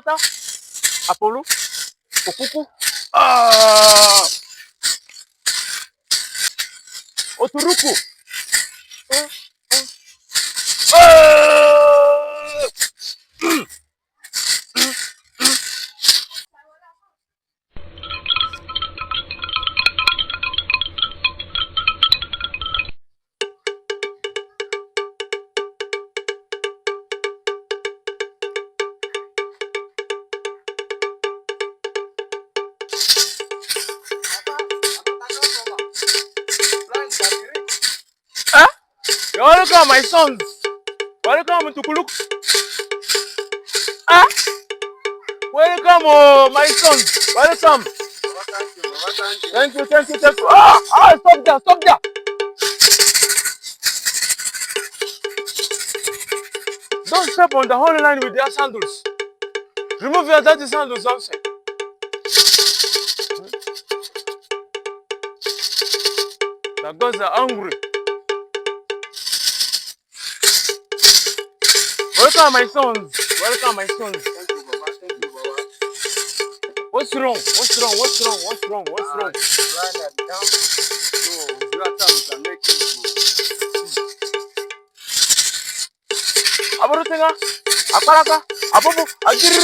Akpata, Apollo, Okuku, ah, Oturuku. Huh? You're welcome, my sons. Welcome to Kuluk. Huh? Welcome, oh, my sons. Welcome. Thank you. Stop there. Don't step on the holy line with your sandals. Remove your dirty sandals outside. The gods are angry. Welcome, my sons. Thank you, Baba. What's wrong? Blind at down. So, your time we can make it. Abarutenga, Aparaka, Abobo, Agir.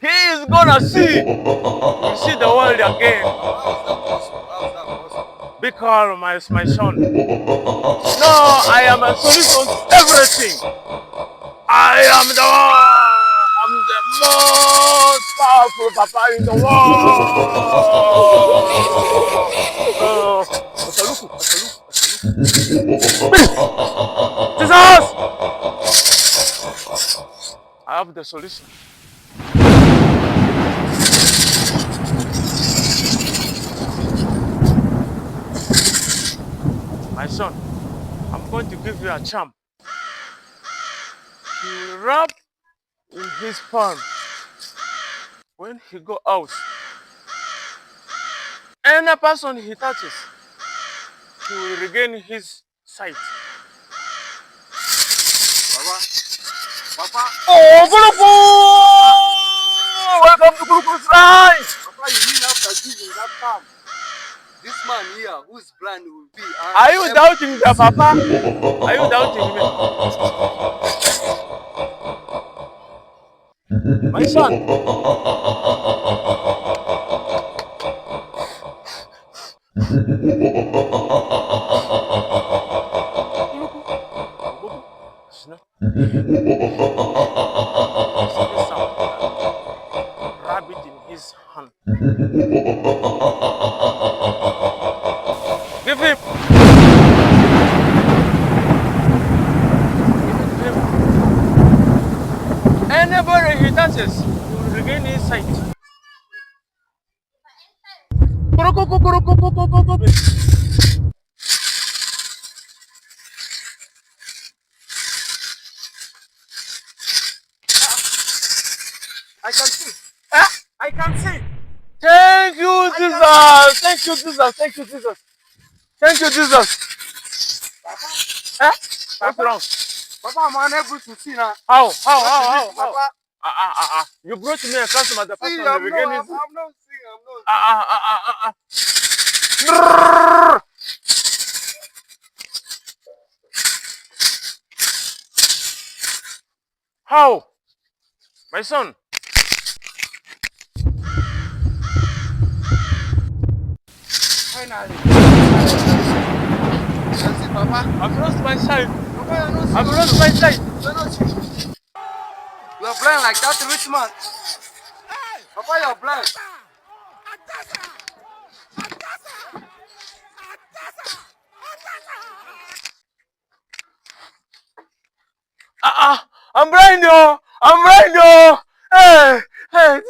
He is gonna see the world again. Be calm, my son. No, I am a solution to everything. I am the one. I'm the most powerful papa in the world. Jesus! I have the solution. My son, I'm going to give you a charm. You rub in his palm. When he go out, any person he touches, he will regain his sight. Papa. Oh, Guluku! Welcome to Guluku's life! Papa, you mean after giving that palm, this man here, who is blind, will be... Are you doubting the papa? Are you doubting me? My son. Rabbit in his hand. Give him. Anybody he touches, he will regain his sight. I can see. I can see. Thank you, Jesus. Thank you, Jesus. Papa, What's wrong? Papa, I'm unable to see now. How? Papa, You brought me a customer. The see, person I'm will not regain his. How? My son. Finally. That's it, Papa. I've lost my sight. Papa, you're not I've lost my sight. You're blind like that rich man. Papa, you're blind. I'm blind, yo. Hey.